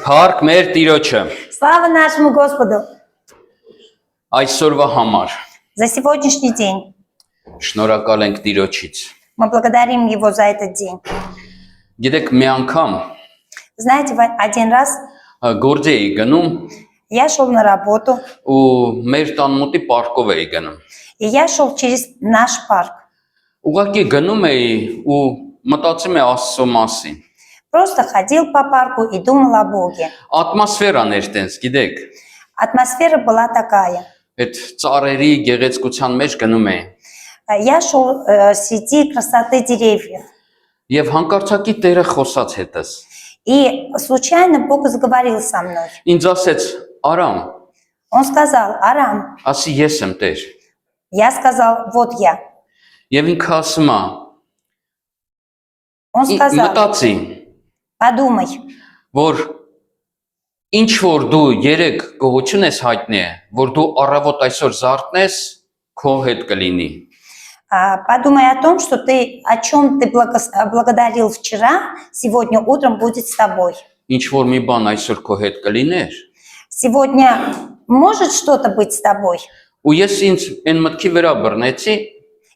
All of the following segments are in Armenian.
Փառք մեր Տիրոջը Слава нашему Господу այսօրվա համար։ за сегодняшний день. Շնորհակալ ենք Տիրոջից։ Мы благодарим Его за этот день. Գիտեք, մի անգամ Знаете, один раз գործ էի գնում я шел на работу, ու մեր տան մոտի պարկով էի գնում։ и я шел через наш парк. Ուղղակի գնում էի ու մտածում էի Աստծո մասին։ Просто ходил по парку и думал о Боге. Ատմոսֆերան էր տենց, գիտեք։ Атмосфера была такая. Այդ ծառերի գեղեցկության մեջ գնում էի։ Я шел среди красоты деревьев. Եվ հանկարծակի Տերը խոսաց հետս։ И случайно Бог заговорил со мной. Ինձ ասեց. Արամ, Он сказал: Арам. ասի ես եմ Տեր։ Я сказал: вот я. Եվ ինքը ասում է. Он сказал: Մտածի, подумай, որ ինչ որ դու երեք գողություն ես հայտնի է, որ դու առավոտ այսօր զարթնես, քո հետ կլինի։ подумай о том, что ты о чем ты благодарил вчера, сегодня утром будет с тобой. Ինչ որ մի բան այսօր քո հետ կլիներ։ Сегодня может что-то быть с тобой. Ու ես ինձ այն մտքի վրա բռնեցի,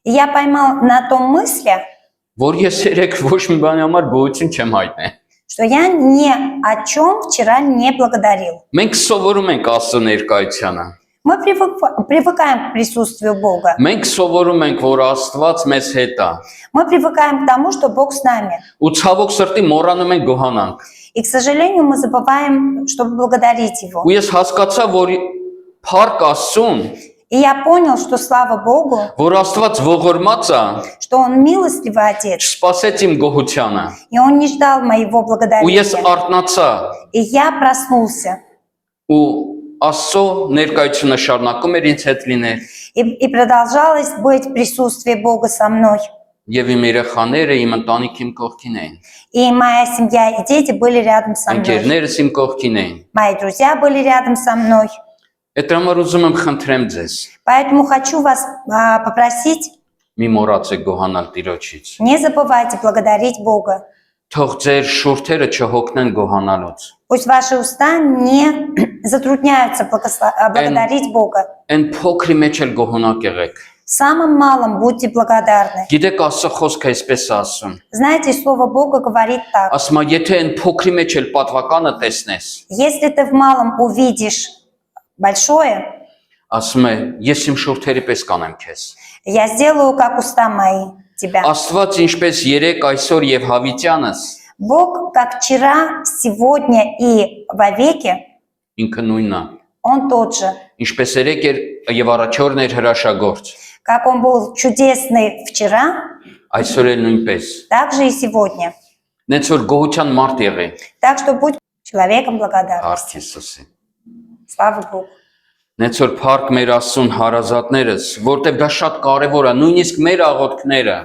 И я поймал на том мысли, որ ես երեք ոչ մի բանի համար գողություն չեմ հայտնի։ что я ни о чем вчера не благодарил. Մենք սովորում ենք Աստծո ներկայությանը։ Мы привыкаем к присутствию Бога. Մենք սովորում ենք, որ Աստված մեզ հետ է։ Мы привыкаем к тому, что Бог с нами. Ու ցավոք սրտի մոռանում ենք գոհանանք։ И, к сожалению, мы забываем, чтобы благодарить Его. Ու ես հասկացա, որ փառք Աստծուն, И я понял, что слава Богу, որ Աստված ողորմած է, что Он милостивый Отец, չսպասեց իմ գոհությանը։ и Он не ждал моего Ու ես благодарения. արթնացա И я проснулся. ու Աստծո ներկայությունը շարունակում էր ինձ հետ լինել։ И продолжалось быть присутствие Бога со мной. Եվ իմ երեխաները իմ ընտանիք իմ կողքին էին։ И моя семья и дети были рядом со мной. Ընկերներս իմ կողքին էին։ Мои друзья были рядом со мной. Այդ համար ուզում եմ խնդրեմ ձեզ, Поэтому хочу вас попросить, մի մոռացեք գոհանալ Տիրոջից։ не забывайте благодарить Бога. Թող ձեր շուրթերը չհոգնեն գոհանալուց։ Пусть ваши уста не затрудняются благодарить Бога. Այն փոքրի մեջ էլ գոհանակ եղեք։ В самом малом будьте благодарны. Գիտեք Աստծո խոսքը այսպես է ասում։ Знаете, Слово Бога говорит так. Ասում է, եթե այն փոքրի մեջ էլ պատվականը տեսնես, Если ты в малом увидишь большое, ասում է, ես իմ շուրթերի պես կանեմ քեզ։ я сделаю, как уста мои тебя. Աստված ինչպես երեք այսօր եւ հավիտյանս, Бог, как вчера, сегодня и вовеки, ինքը նույնն է։ Он тот же. Ինչպես երեք էր եւ առաջորն էր հրաշագործ, Как Он был чудесный вчера, այսօր էլ նույնպես։ так же и сегодня. Նենց որ գոհության մարդ եղի։ Так что будь человеком благодарности. Արդ Հիսուսի։ Слава Богу. Նենց որ փառք մեր Աստծուն հարազատներս, որտեղ դա շատ կարեւոր է, նույնիսկ մեր աղոթքները։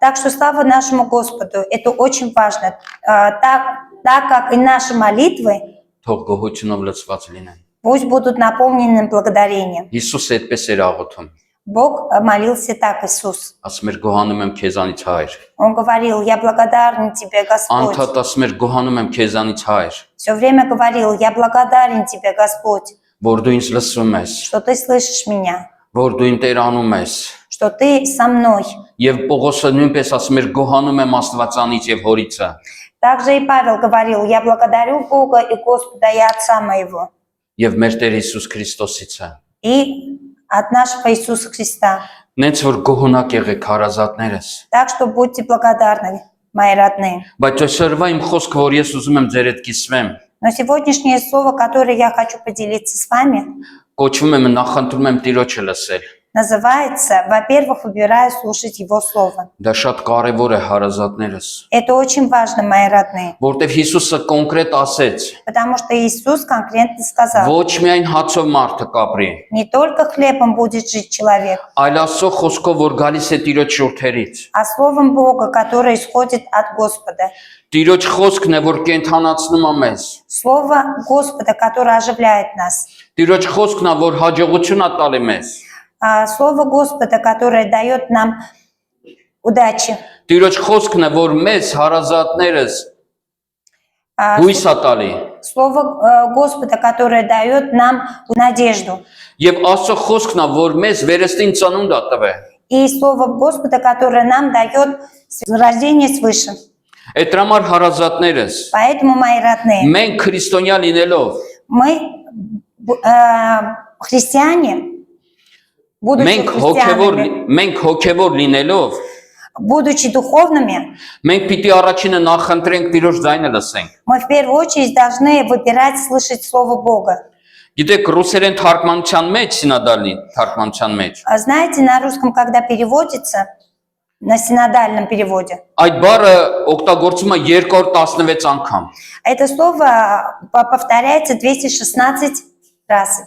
Так что слава нашему Господу. Это очень важно. Так как и наши молитвы, Թող գոհությունով լցված լինեն։ пусть будут наполнены благодарением. Հիսուսը այդպես էր աղոթում։ Бог молился так, Иисус. Ասում էր գոհանում եմ քեզանից Հայր։ Он говорил: я благодарен тебе, Господь. Անդադ ասում էր գոհանում եմ քեզանից Հայր, Все время говорил: я благодарен тебе, Господь, որ դու ինձ լսում ես, что ты слышишь меня, որ дու ինձ անում ես։ что ты со мной. Եվ Պողոսը նույնպես ասում էր գոհանում եմ Աստվածանից եւ Հորիցը։ Также и Павел говорил: я благодарю Бога и Господа и Отца моего, Եվ մեր Տեր Հիսուս Քրիստոսիցը։ и от нашего Иисуса Христа. Նենց որ գոհունակ եղեք հարազատներս։ Так что будьте благодарны, мои родные. Բայց այսօրվա իմ խոսքը, որ ես ուզում եմ ձեր հետ կիսվեմ, Но сегодняшнее слово, которое я хочу поделиться с вами, կոչվում եմ նախընտրում եմ Տիրոջը լսել։ называется: во-первых, выбираю слушать Его Слово. Դա շատ կարեւոր է հարազատներս, Это очень важно, мои родные, որտեղ Հիսուսը կոնկրետ ասեց. потому что Иисус конкретно сказал: Ոչ միայն հացով մարդը կապրի, не только хлебом будет жить человек, այլ Աստծո խոսքով, որ գալիս է Տիրոջ շուրթերից։ а словом Бога, которое исходит от Господа. Տիրոջ խոսքն է, որ կենթանացնում է մեզ։ Слово Господа, которое оживляет нас. Տիրոջ խոսքն է, որ հաջողություն է տալի մեզ։ Слово Господа, которое дает нам удачи. Տիրոջ խոսքն է, որ մեզ հարազատներս հույս տալի։ Слово Господа, которое дает нам надежду. Եվ Աստծո խոսքն է, որ մեզ վերստին ծնունդ է տվել։ И Слово Господа, которое нам дает рождение свыше. Այդ համար հարազատներս, Поэтому, мои родные, մենք քրիստոնյա լինելով, мы христиане, будучи христианами, մենք հոգևոր լինելով, будучи духовными, մենք պիտի առաջինը նախընտրենք Տիրոջ ձայնը լսենք։ мы в первую очередь должны выбирать слышать Слово Бога. Գիտեք, ռուսերեն թարգմանության մեջ, սինադալի թարգմանության մեջ, А знаете, на русском, когда переводится, на синодальном переводе, այդ բառը օգտագործվում է 216 անգամ։ это слово повторяется 216 раз.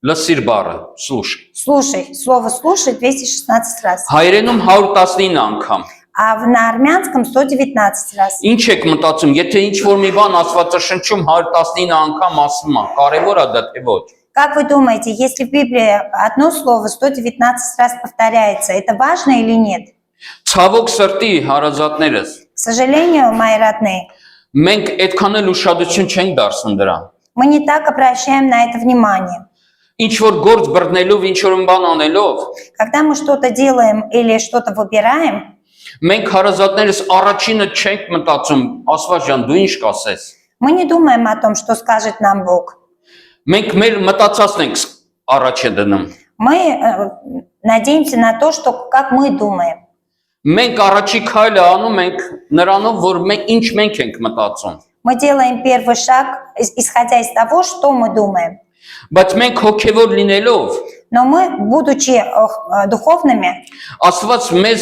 Լսիր բառը, слушай։ Слушай, слово «слушай» 216 раз. Հայերենում 119 անգամ։ А на армянском 119 раз. Ինչ եք մտածում, եթե ինչ որ մի բան Աստվածաշնչում 119 անգամ ասում է, կարևոր է դա թե ոչ։ Как вы думаете, если в Библии одно слово 119 раз повторяется, это важно или нет? Ցավոք սրտի հարազատներս, К сожалению, мои родные, մենք այդքան էլ ուշադրություն չենք դարձնում դրան։ мы не так обращаем на это внимание. Ինչ որ գործ բռնելով, ինչ որ բան անելով, Когда мы что-то делаем или что-то выбираем, մենք հարազատներս առաջինը չենք մտածում, Աստված ջան, դու ինչ կասես։ мы не думаем о том, что скажет нам Бог. Մենք մեր մտածածն ենք առաջ է դնում։ Мы надеемся на то, что как мы думаем. Մենք առաջի քայլը անում ենք նրանով, որ ինչ մենք ենք մտածում։ Мы делаем первый шаг, исходя из того, что мы думаем. Բայց մենք հոգևոր լինելով, Но мы, будучи духовными, Աստված մեզ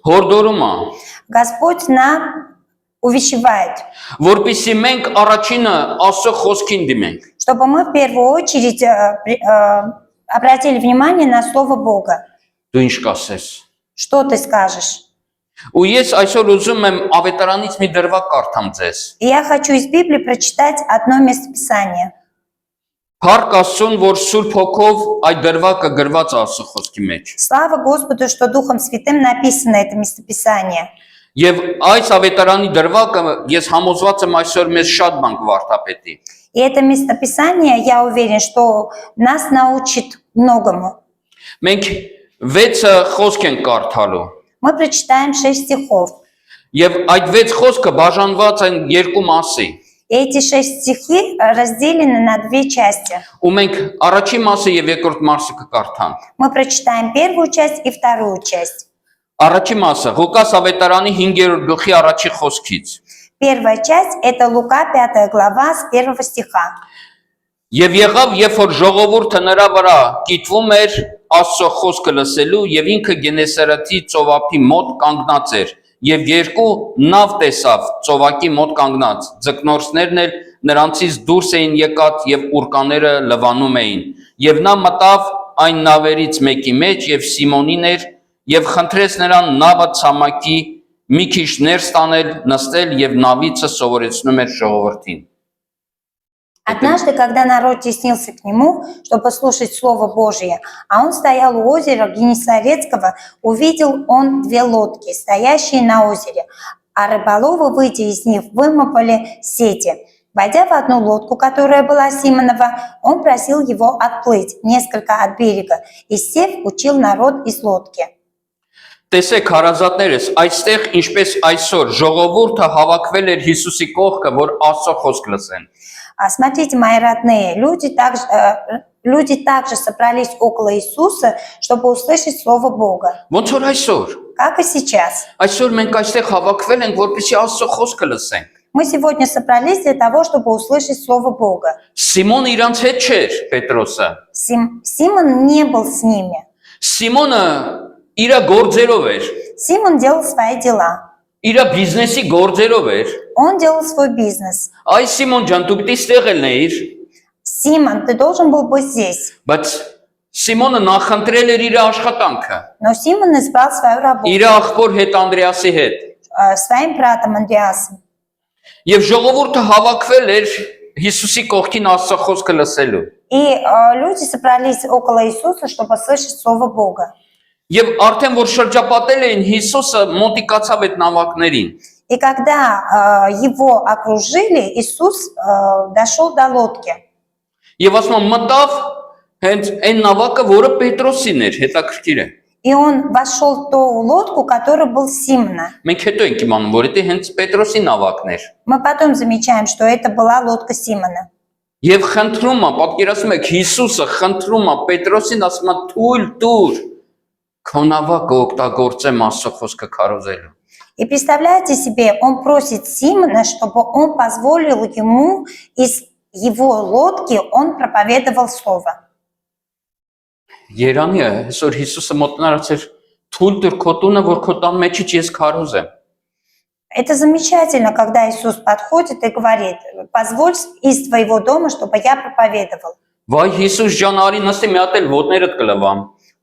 հորդորում է, Господь нам увещевает, որպեսզի մենք առաջինը Աստծո խոսքին դիմենք։ чтобы мы в первую очередь обратили внимание на Слово Бога. Դու ինչ կասես։ Что ты скажешь? Ու ես այսօր ուզում եմ ավետարանից մի դրվագ կարդամ ձեզ։ И я хочу из Библии прочитать одно местописание. Փառք Աստծուն, որ Սուրբ Հոգով այդ դրվագը գրված է Աստծո խոսքի մեջ։ Слава Господу, что Духом Святым написано это местописание. Եվ այս ավետարանի դրվագը ես համոզված եմ այսօր մեզ շատ բան կվարդապետի։ И это местописание, я уверен, что нас научит многому. Մենք 6 խոսք ենք կարդալու։ Мы прочитаем 6 стихов. Եվ այդ 6 խոսքը բաժանված են երկու մասի։ И эти 6 стихи разделены на две части. Ու մենք առաջին մասը եւ երկրորդ մասը կկարդանք։ Мы прочитаем первую часть и вторую часть. Առաջին մասը Ղուկաս ավետարանի 5-րդ գլխի առաջի խոսքից։ Первая часть – это Лука, 5 глава, с 1 стиха. Եվ եղավ, երբ որ ժողովուրդը նրա վրա կիտվում էր Աստծո խոսքը լսելու, եւ ինքը Գենեսարեթի ծովափի մոտ կանգնած էր, եւ երկու նավ տեսավ ծովակի մոտ կանգնած, ձկնորսներն էլ նրանցից դուրս էին եկած եւ ուրկաները լվանում էին, եւ նա մտավ այն նավերից մեկի մեջ եւ Սիմոնին էր եւ խնդրեց նրան նավը ցամաքի մի քիչ ներս տանել, նստել եւ նավիցը սովորեցնում էր ժողովրդին։ Однажды, когда народ теснился к нему, чтобы послушать Слово Божие, а он стоял у озера Генесарецкого, увидел он 2 лодки, стоящие на озере, а рыболовы, выйдя из них, вымопали сети. Войдя в одну лодку, которая была Симонова, он просил его отплыть несколько от берега и, сев, учил народ из лодки. Տեսեք հարազատներս, այստեղ ինչպես այսօր ժողովուրդը հավաքվել էր Հիսուսի կողքը, որ Աստծո խոսք լսեն։ Смотрите, мои родные, люди также собрались около Иисуса, чтобы услышать Слово Бога. Ոնց որ այսօր։ Как и сейчас. Այսօր մենք այստեղ հավաքվել ենք, որպեսզի Աստծո խոսքը լսենք։ Мы сегодня собрались для того, чтобы услышать Слово Бога. Սիմոն իրանց հետ չէր, Պետրոսը։ Симон не был с ними. Սիմոնը իր գործերով էր, Симон делал свои дела. իր բիզնեսի գործերով էր։ Он делал свой бизнес. Այ Սիմոն ջան, դու պիտի ստեղ ելնեիր, Симон, ты должен был быть здесь. բայց Սիմոնը նախընտրել էր իր աշխատանքը, Но Симон избрал свою работу իր աղբոր հետ Անդրեասի հետ։ своим братом Андреасом. Եվ ժողովուրդը հավաքվել էր Հիսուսի կողքին Աստծո խոսքը լսելու։ И люди собрались около Иисуса, чтобы слышать Слово Бога. Եվ արդեն որ շրջապատել էին Հիսուսը մոտիկացավ այդ նավակներին։ И когда его окружили, Иисус дошел до лодки. Եվ ասում եմ մտավ հենց այն նավակը, որը Պետրոսին էր, հետաքրքիր է։ И он вошел в ту лодку, которая был Симона. Մենք հետո ենք իմանում, որ դա հենց Պետրոսի նավակն էր։ Мы потом замечаем, что это была лодка Симона. Եվ խնդրում է, պատկերացնում եք, Հիսուսը խնդրում է Պետրոսին, ասում է՝ «Թույլ տուր քո նավակը օգտագործեմ Աստծո խոսքը քարոզելու»։ И представляете себе, он просит Симона, чтобы он позволил ему из его лодки, он проповедовал слово. Երանի է, այսօր Հիսուսը մոտնարած էր, «Թույլ տուր քո տունը, որ քո տան մեջից ես քարոզեմ»։ Это замечательно, когда Иисус подходит и говорит: позволь из твоего дома, чтобы я проповедовал. Վայ Հիսուս ջան, արի նստի մի հատ էլ ոտներդ կլվամ։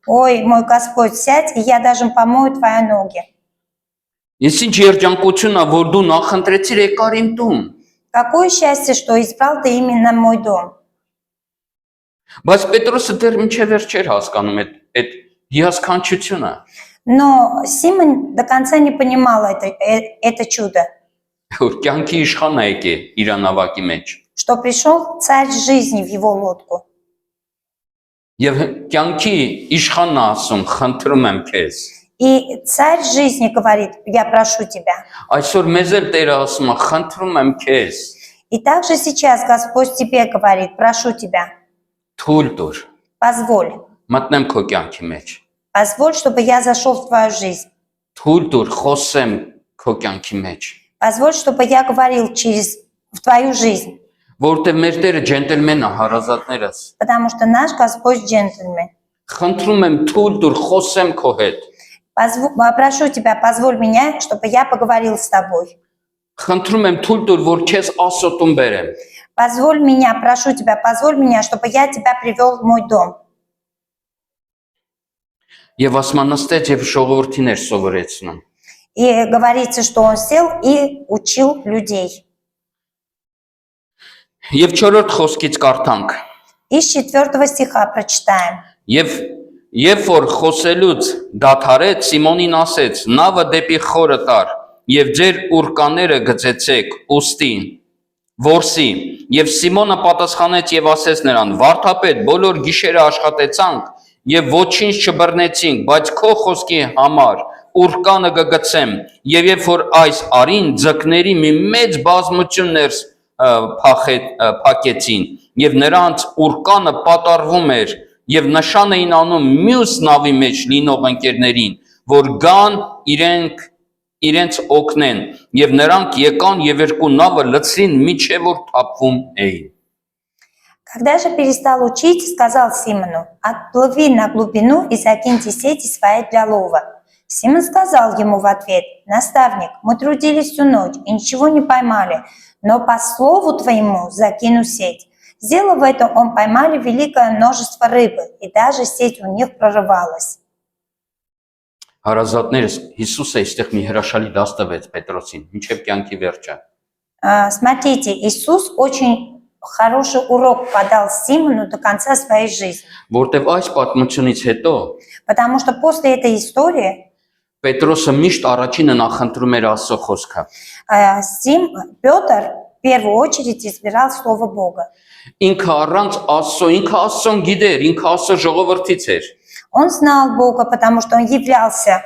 Ой, мой Господь, сядь, и я даже помою твои ноги. Ես ինչ երջանկություն է, որ դու նախընտրեցիր եկար իմ տուն։ Какое счастье, что избрал ты именно мой дом. Բայց Պետրոսը դեռ մինչև վերջ չէր հասկանում այդ հիասքանչությունը։ Но Симон до конца не понимал это чудо, Որ կյանքի իշխան է եկել իր նավակի մեջ։ что пришел царь жизни в его лодку. Եվ կյանքի իշխանն է ասում, խնդրում եմ քեզ։ И царь жизни говорит: я прошу тебя. Այսօր մեզ էլ Տերը ասում է, խնդրում եմ քեզ։ И также сейчас Господь тебе говорит: прошу тебя, Թույլ տուր, позволь. մտնեմ քո կյանքի մեջ։ Позволь, чтобы я зашел в твою жизнь. Թույլ տուր, խոսեմ քո կյանքի մեջ։ Позволь, чтобы я говорил в твою жизнь. Որտեղ մեր Տերը ջենտլմեն է, հարազատներս։ Потому что наш Господь джентльмен. Խնդրում եմ, թույլ տուր, խոսեմ քո հետ։ Прошу тебя, позволь меня, чтобы я поговорил с тобой. Խնդրում եմ, թույլ տուր, որ քեզ Աստծո տուն բերեմ։ Позволь меня, прошу тебя, позволь меня, чтобы я тебя привел в мой дом. Եվ ասմանստեց եւ ժողովրդիներ սովորեցնում։ И говорится, что он сел и учил людей. Եվ 4-րդ խոսքից կարդանք։ Из 4 стиха прочитаем. Եվ որ խոսելուց դադարեց, Սիմոնին ասեց. «Նավը դեպի խորը տար, եւ ձեր ուրկաները գծեցեք ուստի, որսի»։ Եվ Սիմոնը պատասխանեց եւ ասեց նրան. «Վարդապետ, բոլոր գիշերը աշխատեցանք եւ ոչինչ չբռնեցինք, բայց քո խոսքի համար ուրկանը կգցեմ, եւ երբ որ այս արին ձկների մի մեծ բազմություն ներս փակեցին, եւ նրանց ուրկանը պատառվում էր, եւ նշան էին անում մյուս նավի մեջ լինող ընկերներին, որ գան իրենց օգնեն, եւ նրանք եկան եւ երկու նավը լցրին միջև որ թափվում էին»։ Когда же перестал учить, сказал Симону: отплыви на глубину и закиньте сети свои для лова. Симон сказал ему в ответ: наставник, мы трудились всю ночь и ничего не поймали, но по слову твоему закину сеть. Сделав это, он поймали великое множество рыбы, и даже сеть у них прорывалась. Հարազատներս Հիսուսը այստեղ մի հրաշալի դաս տվեց Պետրոսին, մինչև կյանքի վերջը։ Смотрите, Иисус очень хороший урок подал Симону до конца своей жизни. Որտեվ այս պատմությունից հետո Потому что после этой истории Պետրոսը միշտ առաջինը նախընտրում էր Աստծո խոսքը։ Петр в первую очередь избирал Слово Бога. Ինքը առանց Աստծո, ինքը Աստծոն գիտեր, ինքը Աստծո ժողովրդից էր։ Он знал Бога, потому что он являлся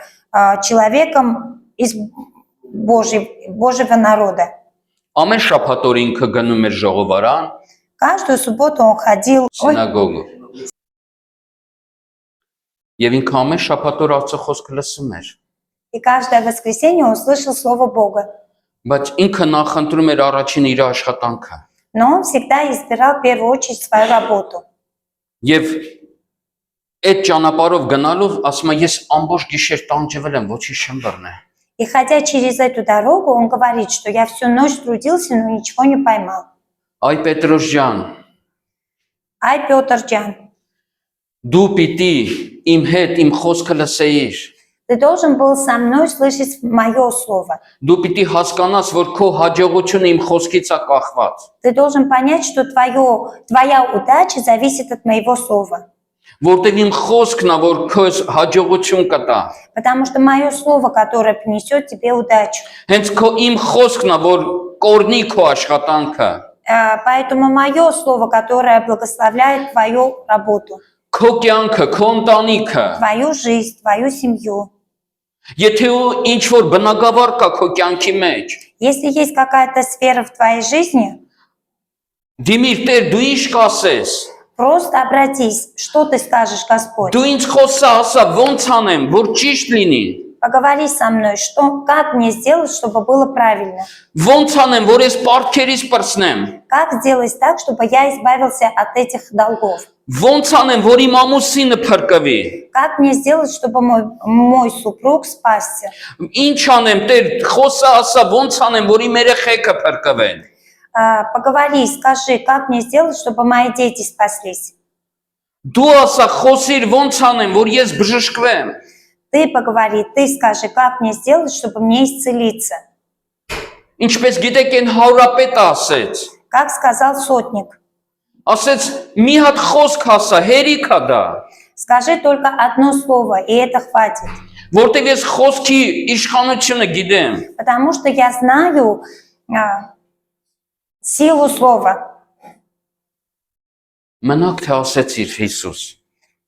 человеком из Божьего народа. Ամեն շաբաթ օր ինքը գնում էր ժողովարան, Каждую субботу он ходил սինագոգ։ Եվ ինքը ամեն շաբաթ օր Աստծո խոսքը լսում էր։ и каждое воскресенье он слышал Слово Бога. Բայց ինքը նախընտրում էր առաջինը իր աշխատանքը։ Но он всегда избирал в первую очередь свою работу. Եվ այդ ճանապարհով գնալով ասում է ես ամբողջ գիշեր տանջվել եմ, ոչինչ չեմ բռնել։ И ходя через эту дорогу, он говорит, что я всю ночь трудился, но ничего не поймал. Այ Պետրոս ջան, Ай, Петр ջան, դու պիտի իմ հետ իմ խոսքը լսեիր։ ты должен был со мной слышать мое слово. Դու պիտի հասկանաս, որ քո հաջողությունը իմ խոսքից է կախված։ Ты должен понять, что твоя удача зависит от моего слова. Որտեղ իմ խոսքն է, որ քեզ հաջողություն կտա։ Потому что мое слово, которое принесет тебе удачу. Հենց քո իմ խոսքն է, որ կորնի քո աշխատանքը, Поэтому мое слово, которое благословляет твою работу, քո կյանքը, քո ընտանիքը։ твою жизнь, твою семью. Եթե ինչ որ բնակավար կա քո կյանքի մեջ, Если есть какая-то сфера в твоей жизни, դիմիր Տեր, դու ինչ կասես։ просто обратись, что ты скажешь, Господь. Դու ինձ խոսա, ասա, ոնց անեմ, որ ճիշտ լինի։ Поговори со мной, как мне сделать, чтобы было правильно. Ոնց անեմ, որ ես պարտքերից պրծնեմ։ Как сделать так, чтобы я избавился от этих долгов. Ոնց անեմ, որ իմ ամուսինը փրկվի։ Как мне сделать, чтобы мой супруг спасся. Ինչ անեմ, Տեր, խոսա, ասա, ոնց անեմ, որ իմ երեխեքը փրկվեն։ Поговори, скажи, как мне сделать, чтобы мои дети спаслись. Դու ասա, խոսիր, ոնց անեմ, որ ես բժշկվեմ։ Ты поговори, ты скажи, как мне сделать, чтобы мне исцелиться. Ինչպես գիտեք, այն հարապետը ասեց։ Как сказал сотник. Ասեց, մի հատ խոսք ասա, հերիք է դա։ Скажи только одно слово, и это хватит. Որտեղ ես խոսքի իշխանությունը գիտեմ։ Потому что я знаю силу слова. Մնաք թե ասեցիր Հիսուս,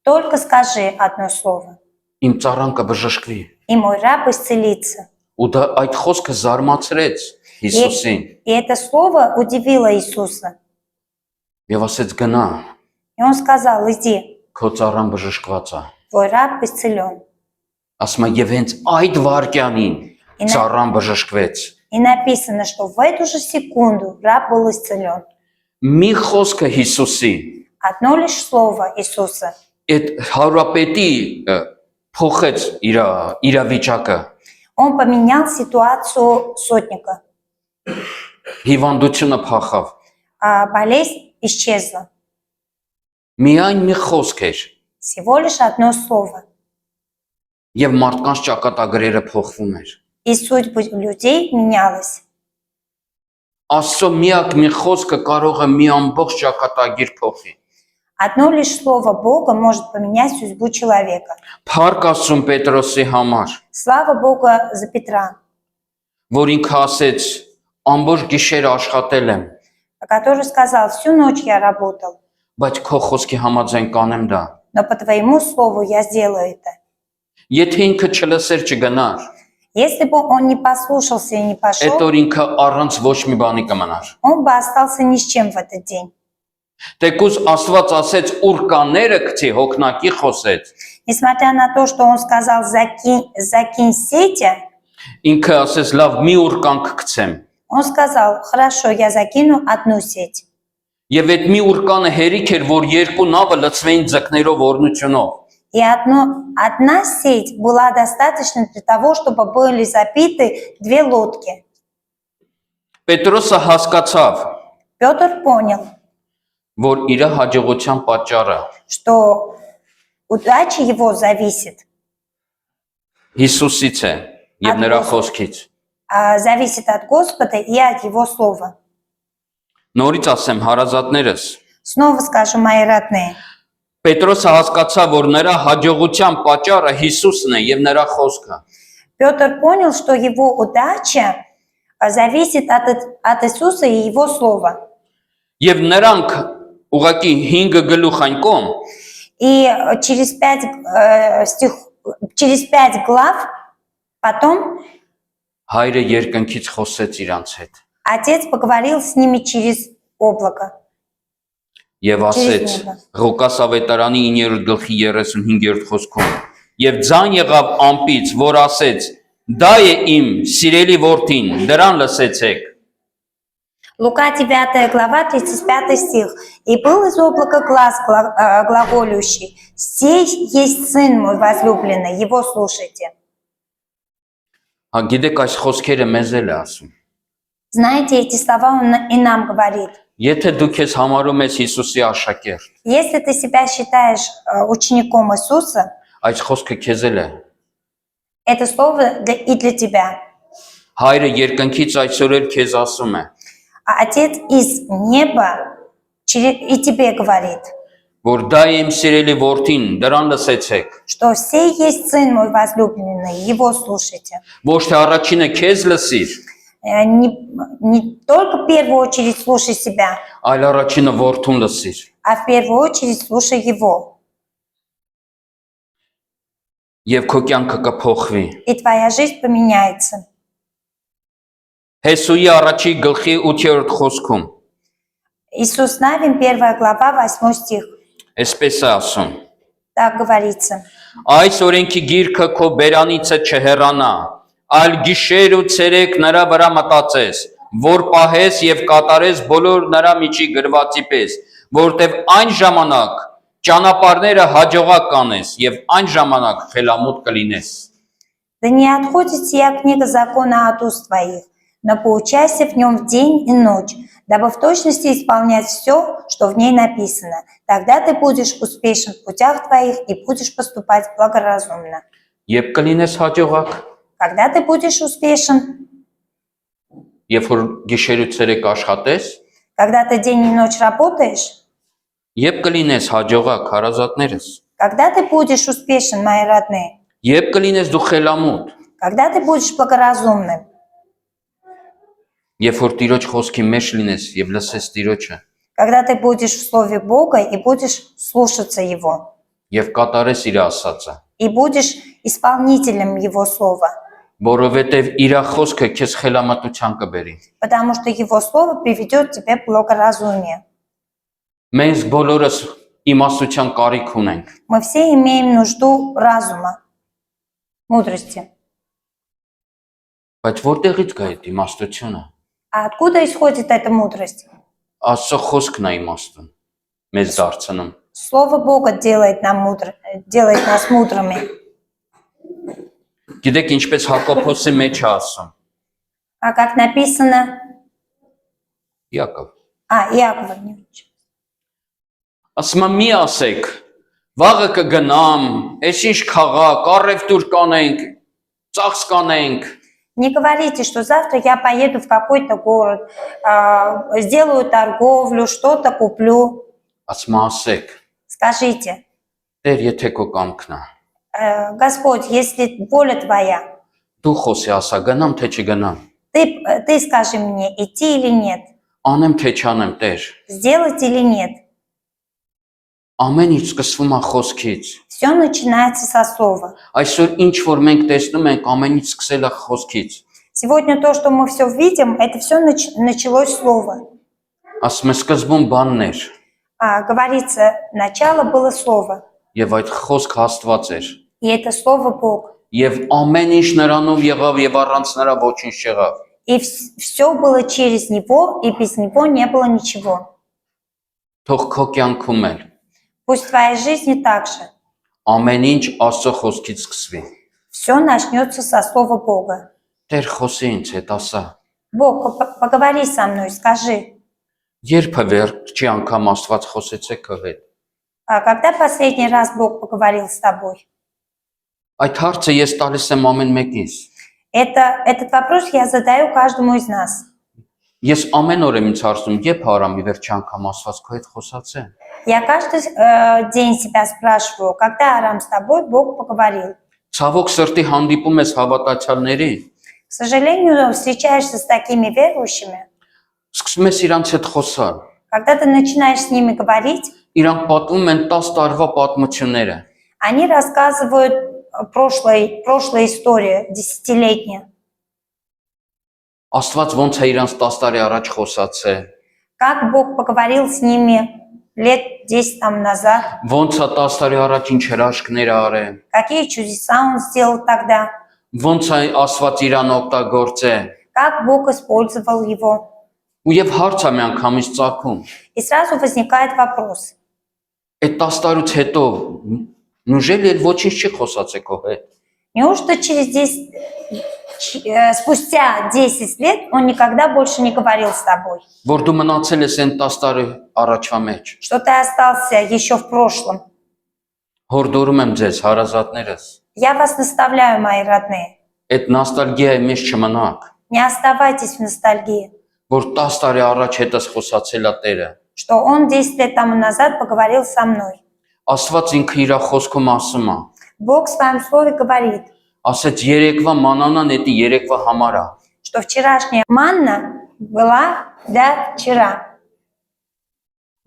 Только скажи одно слово, իմ ծառան կբժշկվի։ и мой раб исцелится. Ու դա այդ խոսքը զարմացրեց Հիսուսին։ И это слово удивило Иисуса. Եվ ասեց գնա, И он сказал, иди, քո ծառան բժշկված է։ твой раб исцелен. Ասում է, եւ հենց այդ վարքյանին ծառան բժշկվեց։ И написано, что в эту же секунду раб был исцелен. Մի խոսքը Հիսուսի, Одно лишь слово Иисуса. այդ հարապետի փոխեց իր վիճակը։ Он поменял ситуацию сотника. Հիվանդությունը փախավ։ Болезнь исчезла. Միայն մի խոսք էր, Всего лишь одно слово. եւ մարդկանց ճակատագրերը փոխվում էր։ И судьба людей менялась. Աստծո միակ մի խոսքը կարող է մի ամբողջ ճակատագիր փոխի։ Одно лишь слово Бога может поменять судьбу человека. Փառք Աստծուն Պետրոսի համար, Слава Богу за Петра, որ ինքը ասեց, ամբողջ գիշեր աշխատել եմ, который сказал, всю ночь я работал, բայց քո խոսքի համաձայն կանեմ դա։ но по твоему слову я сделаю это. Եթե ինքը չլսեր չգնար, Если бы он не послушался и не այդ пошел, օր ինքը առանց ոչ մի բանի կմնար։ он бы остался ни с чем в этот день. Թեկուզ Աստված ասեց ուր կաները գցի հոգնակի խոսեց, Несмотря на то, что он сказал, закинь сети, ինքը ասեց լավ մի ուր կանք գցեմ։ он сказал, хорошо, я закину одну сеть. Եվ այդ մի ուր կանը հերիք էր, որ երկու նավը լցվեին ձկներով օրնությունով։ И одна сеть была достаточно для того, чтобы были забиты две лодки. Պետրոսը հասկացավ, Петр понял, որ իր հաջողության պատճառը что удача его зависит Հիսուսից է եւ նրա խոսքից։ зависит от Господа и от Его Слова. Նորից ասեմ հարազատներս, Снова скажу, мои родные, Պետրոսը հասկացավ, որ նրա հաջողության պատճառը Հիսուսն է եւ նրա խոսքը։ Петр понял, что его удача зависит от Иисуса и Его Слова. Եվ նրանք ուղակի 5 գլուխ այն կողմ И через 5 глав потом հայրը երկնքից խոսեց իրանց հետ Отец поговорил с ними через облако. եւ ասեց Ղուկաս ավետարանի 9-րդ գլխի 35-րդ խոսքում եւ ձայն եղավ ամպից, որ ասեց. Դա է իմ սիրելի որդին, դրան լսեցեք։ Лука 9 глава, 35 стих. «И был из облака глас глаголющий, сей есть сын мой возлюбленный, его слушайте». Հա գիտեք այս խոսքերը մեզ էլ է ասում։ Знаете, эти слова он и нам говорит. Եթե դու քեզ համարում ես Հիսուսի աշակերտ, Если ты себя считаешь учеником Иисуса, այս խոսքը քեզ էլ է։ это слово и для тебя. Հայրը երկնքից այսօր էլ քեզ ասում է. А Отец из неба и тебе говорит. որ դա իմ սիրելի որդին, դրան լսեցեք։ что все есть Сын мой возлюбленный, Его слушайте. Ոչ թե առաջինը քեզ լսիր, Не только в первую очередь слушай себя, այլ առաջինը որդուն լսիր։ а в первую очередь слушай Его. Եվ քո կյանքը կփոխվի։ И твоя жизнь поменяется. Հեսուի առաջի գլխի 8-րդ խոսքում Иисус Навин, 1 глава, 8 стих. այսպես է ասում. Так говорится. Այս օրենքի գիրքը քո բերանիցը չհեռանա, այլ գիշեր ու ցերեկ նրա վրա մտածես, որ պահես եւ կատարես բոլոր նրա միջի գրվածի պես, որտեւ այն ժամանակ ճանապարհները հաջողակ կանես եւ այն ժամանակ խելամուտ կլինես։ Да не отходит сия книга закона от уст твоих, но поучайся в нем в день и ночь, дабы в точности исполнять все, что в ней написано. Тогда ты будешь успешен в путях твоих и будешь поступать благоразумно. Եվ կլինես հաջողակ, Когда ты будешь успешен? երբ որ գիշեր ու ցերեկ աշխատես, Когда ты день и ночь работаешь? եւ կլինես հաջողակ հարազատներս, Когда ты будешь успешен, мои родные? եւ կլինես դու խելամուտ, Когда ты будешь благоразумным? երբ որ Տիրոջ խոսքի մեջ լինես եւ լսես Տիրոջը, Когда ты будешь в Слове Бога и будешь слушаться Его, եւ կատարես իր ասածը, и будешь исполнителем Его Слова, որովհետեւ իր խոսքը քեզ խելամտության կբերի։ потому что Его Слово приведет тебя к благоразумию. Մենք բոլորս իմաստության կարիք ունենք, Мы все имеем нужду разума, мудрости. բայց որտեղից գա այդ իմաստությունը։ А откуда исходит эта мудрость? Աստծո խոսքն է իմաստուն, մեզ դարձնում։ Слово Бога делает нас мудрыми. Գիտեք ինչպես Հակոբոսի մեջ է ասում։ А как написано... Յակով։ Иакова не учу. Ասում է մի ասեք, վաղը կգնամ, այս ինչ քաղաք, առևտուր կանենք, ծախս կանենք, Не говорите, что завтра я поеду в какой-то город, сделаю торговлю, что-то куплю. ասում է ասեք, Скажите, Տեր, եթե քո կամքն է, Господь, если воля Твоя, դու խոսի ասա, գնամ թե չգնամ, ты скажи мне, идти или нет, անեմ թե չանեմ, Տեր։ сделать или нет. Ամեն ինչ սկսվում է խոսքից։ Все начинается со слова. Այսօր ինչ որ մենք տեսնում ենք, ամեն ինչ սկսել է խոսքից։ Сегодня то, что мы все видим, это все началось слово. Ասում է սկզբում բաններ, Говорится, начало было слово, եւ այդ խոսքը Աստված էր։ и это слово Бог. Եվ ամեն ինչ նրանով եղավ եւ առանց նրա ոչինչ չեղավ։ И все было через Него, и без Него не было ничего. Թող քո կյանքում էլ Пусть в твоей жизни так же. ամեն ինչ Աստծո խոսքից սկսվի։ Все начнется со слова Бога. Տեր խոսի ինձ հետ ասա։ Бог, поговори со мной, скажи. Երբ է վերջի անգամ Աստված խոսեց քո հետ։ А когда последний раз Бог поговорил с тобой? Այդ հարցը ես տալիս եմ ամեն մեկից։ Этот вопрос я задаю каждому из нас. Ես ամեն օր եմ ինձ հարցնում, երբ Արամի վերջի անգամ Աստված քո հետ խոսած է։ Я каждый день себя спрашиваю, когда Арам с тобой Бог поговорил. Ցավոք սրտի հանդիպում ես հավատացյալների, К сожалению, встречаешься с такими верующими, սկսում ես իրանց հետ խոսալ։ когда ты начинаешь с ними говорить, Իրանք պատմում են 10 տարվա պատմությունները։ они рассказывают прошлая история, десятилетняя. Աստված ոնց է իրանց 10 տարի առաջ խոսած է։ Как Бог поговорил с ними лет 10 там назад, Ոնց է 10 տարի առաջ ինչ հրաշքներ արել։ какие чудеса Он сделал тогда, Ոնց է Աստված իրան օգտագործել։ как Бог использовал его. Ու եւ հարց է մի անգամից ծագում։ И сразу возникает вопрос, Այդ 10 տարուց հետո նույնիսկ էլ ոչինչ չի խոսած է քո հետ։ неужто спустя 10 лет Он никогда больше не говорил с тобой, Որ դու մնացել ես այն 10 տարի առաջվա մեջ։ что ты остался еще в прошлом? Հորդորում եմ ձեզ հարազատներս։ Я вас наставляю, мои родные, Այդ նոստալգիայի մեջ չմնաք, не оставайтесь в ностальгии, որ 10 տարի առաջ հետս խոսացել է Տերը։ что он 10 лет тому назад поговорил со мной. Աստված ինքը իր խոսքում ասում է, Бог в своем слове говорит, ասեց երեկվա մանանան էդի երեկվա համար է։ что вчерашняя манна была для вчера.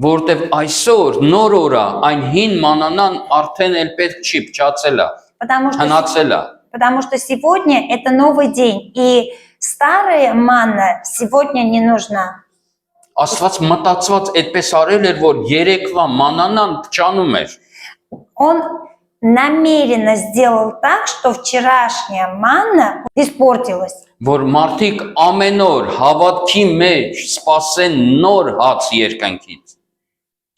Որտեվ այսօր նոր օր է, այն հին մանանան արդեն էլ պետք չի փչացել է, հնացել է։ Потому что сегодня это новый день, и старая манна сегодня не нужна. Աստված մտածված այդպես արել էր, որ երեկվա մանանան փչանում էր։ Он намеренно сделал так, что вчерашняя манна испортилась. Որ մարդիկ ամեն օր հավատքի մեջ սпасեն նոր հաց երկնքից։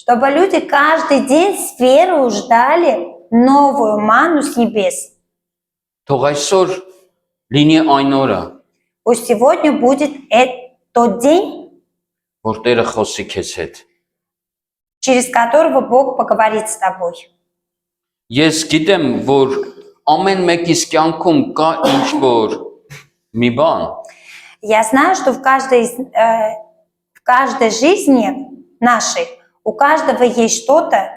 Чтобы люди каждый день с верой ждали новую манну с небес. Թող այսօր լինի այն օրը, Пусть сегодня будет тот день, որ Տերը խոսի քեզ հետ։ через которого Бог поговорит с тобой. Ես գիտեմ, որ ամեն մեկիս կյանքում կա ինչ-որ մի բան, Я знаю, что в каждой жизни нашей, у каждого есть что-то,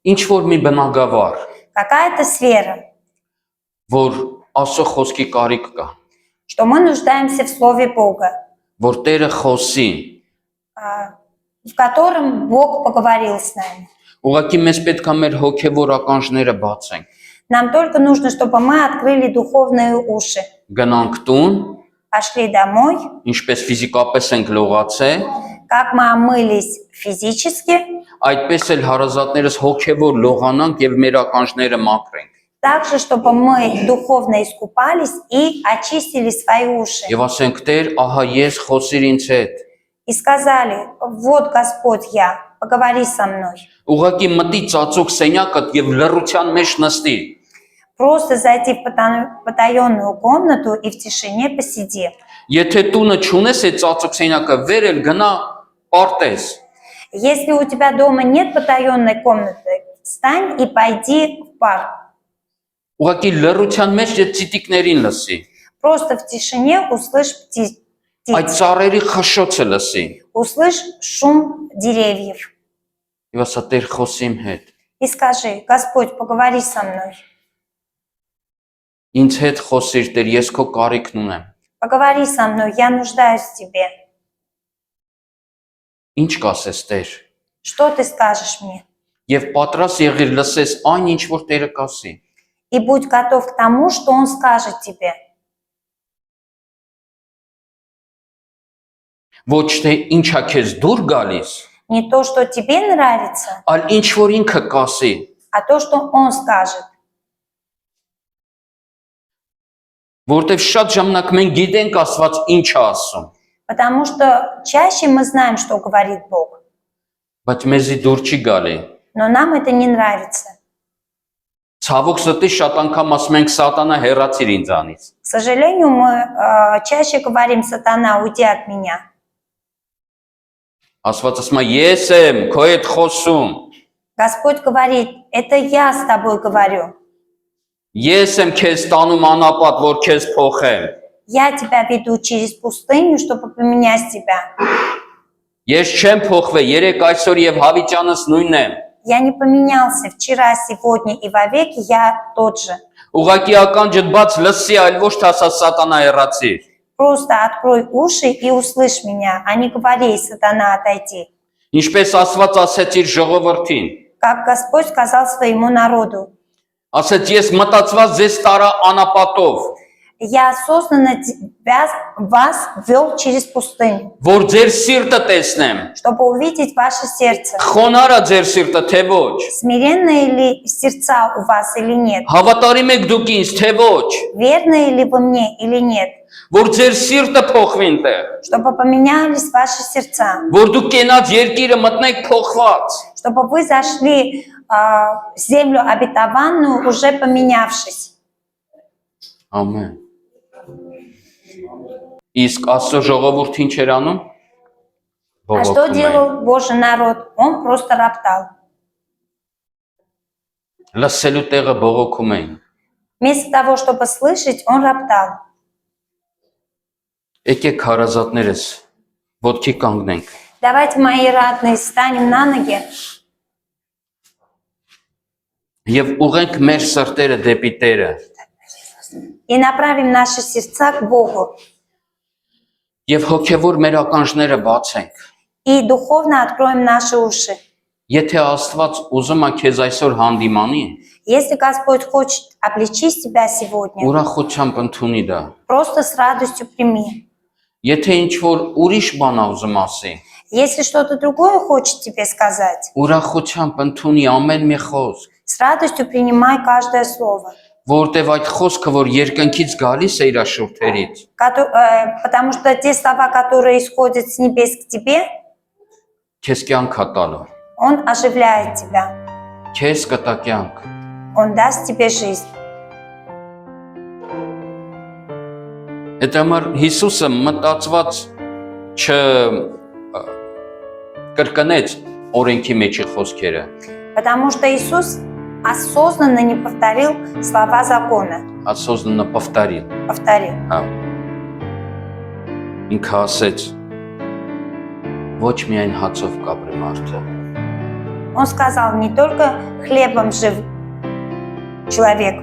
ինչ-որ մի բնագավառ, какая-то сфера, որ Աստծո խոսքի կարիք կա, что мы нуждаемся в Слове Бога, որ Տերը խոսի։ в котором Бог поговорил с нами. Ուղղակի մեզ պետք է մեր հոգևոր ականջները բացենք։ Нам только нужно, чтобы мы открыли духовные уши, Գնանք տուն, пошли домой, ինչպես ֆիզիկապես ենք լողացել, как мы омылись физически, այդպես էլ հարազատներս հոգևոր լողանանք եւ մեր ականջները մաքրենք։ так же, чтобы мы духовно искупались и очистили свои уши. Եվ ասենք Տեր, ահա ես խոսիր ինձ հետ։ И сказали, вот Господь я, поговори со мной. Ուղղակի մտի ծածուկ սենյակդ եւ լռության մեջ նստի։ Просто зайти в потаенную комнату и в тишине посиди. Եթե տունը չունես այդ ծածուկ սենյակը, վերել գնա պարտես։ Если у тебя дома нет потаенной комнаты, встань и пойди в парк. Ուղղակի լռության մեջ այդ ցիտիկներին լսի։ Просто в тишине услышь птиц. Այդ ծառերի խշշոցը լսի։ Услышь шум деревьев. Եվ ասա Տեր խոսի իմ հետ։ И скажи, Господь, поговори со мной. Ինձ հետ խոսիր Տեր, ես քո կարիքն ունեմ։ Поговори со мной, я нуждаюсь в тебе. Ինչ կասես Տեր։ Что ты скажешь мне? Եվ պատրաստ եղիր լսես այն ինչ որ Տերը կասի։ И будь готов к тому, что Он скажет тебе. Ոչ թե ինչա քեզ դուր գալիս, Не то, что тебе нравится, այլ ինչ որ ինքը կասի։ а то, что Он скажет. Որտեվ շատ ժամանակ մենք գիտենք Աստված ինչ է ասում, Потому что чаще мы знаем, что говорит Бог, բայց մեզի դուր չի գալի։ но нам это не нравится. Ցավոք սրտի շատ անգամ ասում ենք սատանա հեռացիր ինձանից։ К сожалению, мы чаще говорим, сатана, уйди от меня. Աստված ասում է ես եմ քո հետ խոսում։ Господь говорит, это я с тобой говорю. Ես եմ քեզ տանում անապատ, որ քեզ փոխեմ։ Я тебя веду через пустыню, чтобы поменять тебя. Ես չեմ փոխվել, երեք այսօր եւ հավիտյանս նույնն եմ։ Я не поменялся вчера, сегодня и вовеки, я тот же. Ուղղակի ականջդ բաց լսի, այլ ոչ թե ասա սատանա հեռացիր։ Просто открой уши и услышь меня, а не говори, сатана, отойди. Ինչպես Աստված ասեց իր ժողովրդին։ Как Господь сказал своему народу, Ասեց ես մտածված ձեզ տարա անապատով, я осознанно вас вел через пустыню, որ ձեր սիրտը տեսնեմ։ чтобы увидеть ваше сердце. Խոնար է ձեր սիրտը, թե ոչ։ Смиренные ли сердца у вас или нет? Հավատարիմ եք դուք ինձ, թե ոչ։ Верные ли вы мне или нет? Որ ձեր սիրտը փոխվի այնտեղ, Чтобы поменялись ваши сердца, որ դուք կենաց երկիրը մտնեք փոխված։ чтобы вы зашли в землю обетованную, уже поменявшись. Ամեն։ Իսկ Աստծո ժողովուրդը ինչ էր անում։ А что делал Божий народ? Он просто роптал. Լսելու տեղը բողոքում էին։ Вместо того, чтобы слышать, он роптал. Եկեք հարազատներս, ոտքի կանգնենք։ Давайте, мои родные, встанем на ноги եւ ուղենք մեր սրտերը դեպի Տերը и направим наши сердца к Богу. եւ հոգեվոր մեր ականջները բացենք։ И духовно откроем наши уши. Եթե Աստված ուզում է քեզ այսօր հանդիմանի, Если Господь хочет обличить тебя сегодня, ուրախությամբ ընդունի դա։ просто с радостью прими. Եթե ինչ որ ուրիշ բան ա ուզում ասի, Если что-то другое хочет тебе сказать, ուրախությամբ ընդունի ամեն մի խոսք, с радостью принимай каждое слово. որտեվ այդ խոսքը, որ երկնքից գալիս է իր շուրթերից, Потому что те слова, которые исходят с небес к тебе, քեզ կյանք ա տալու, Он оживляет тебя. քեզ կտա կյանք։ Он даст тебе жизнь. Այդ համար Հիսուսը մտածված կրկնեց օրենքի մեջի խոսքերը, Потому что Иисус осознанно не повторил слова закона. ասոզնը повторил։ Повторил. Ինքը ասեց. Ոչ միայն հացով կապրի մարդը, Он сказал, не только хлебом жив человек,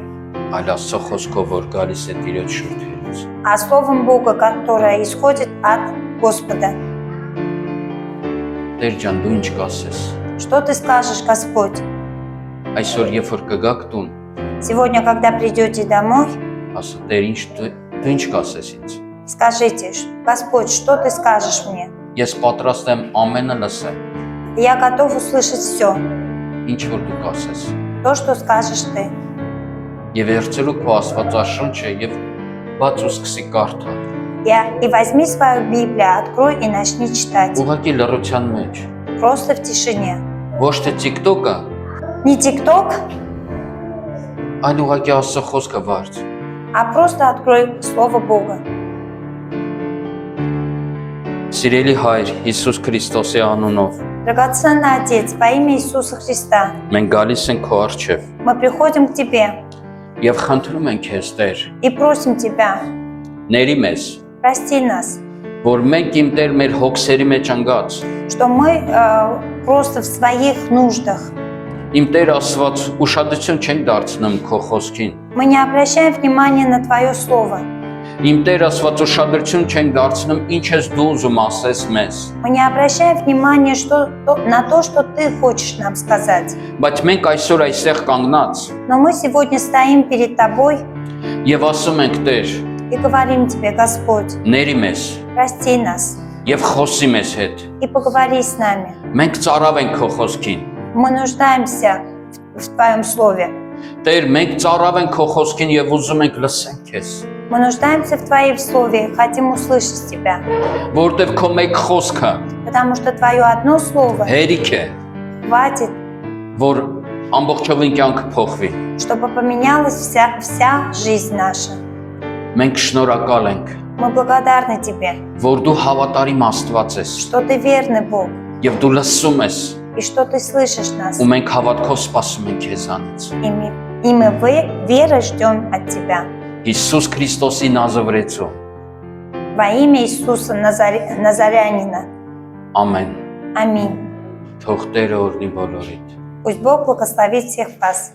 այլ Աստծո խոսքով, որ գալիս է Տիրոջ շուրթերից։ а словом Бога, которое исходит от Господа. Տեր ջան, դու ինչ կասես։ Что ты скажешь, Господь? Այսօր երբ որ կգաք տուն, Сегодня, когда придете домой, ասա Տեր, դու ինչ կասես ինձ։ скажите, Господь, что ты скажешь мне? Ես պատրաստ եմ ամենը լսել, Я готов услышать все, ինչ որ դու կասես։ то, что скажешь ты. Եվ վերցրու քո Աստվածաշունչը եւ բաց ու սկսի կարդալ։ И возьми свою Библию, открой и начни читать. Ուղղակի լռության մեջ։ Просто в тишине. Ոչ թե TikTok-ը, Не ТикТок, այլ ուղղակի Աստծո խոսքը վարդ։ а просто открой Слово Бога. Սիրելի հայր, Հիսուս Քրիստոսի անունով, Драгоценный Отец, во имя Иисуса Христа, մենք գալիս ենք քո առջև мы приходим к Тебе եւ խնդրում ենք քեզ, Տեր, и просим Тебя, ների մեզ, прости нас, որ մենք իմ Տեր մեր հոգսերի մեջ անգած, что мы просто в своих нуждах. իմ Տեր Աստված ուշադրություն չենք դարձնում քո խոսքին։ Мы не обращаем внимания на Твое Слово. Իմ Տեր Աստված ուշադրություն չենք դարձնում ինչ ես դու ուզում ասես մեզ։ Мы не обращаем внимания на то, что Ты хочешь нам сказать. Բայց մենք այսօր այստեղ կանգնած Но мы сегодня стоим перед Тобой եւ ասում ենք Տեր, и говорим Тебе, Господь, ների մեզ прости нас եւ խոսի մեզ հետ։ и поговори с нами. Մենք ծառավ ենք քո խոսքին։ Мы нуждаемся в Твоем Слове. Տեր, մենք ծառավ ենք քո խոսքին եւ ուզում ենք լսենք քեզ։ Мы нуждаемся в Твоем Слове и хотим услышать Тебя. Որտեվ քո մեկ խոսքը Потому что Твое одно Слово հերիք է, хватит, որ ամբողջովին կյանքը փոխվի։ чтобы поменялась вся жизнь наша. Մենք շնորհակալ ենք, Мы благодарны Тебе, որ дու հավատարիմ Աստված ես что Ты верный Бог եւ դու լսում ես и что Ты слышишь нас. ու մենք հավատքով սպասում ենք քեզանից։ И мы верой ждем от Тебя. Հիսուս Քրիստոսի Նազարեթով։ Во имя Иисуса Назарянина. Ամեն։ Аминь. Թող Տերը օրհնի բոլորիդ։ Пусть Бог благословит всех вас.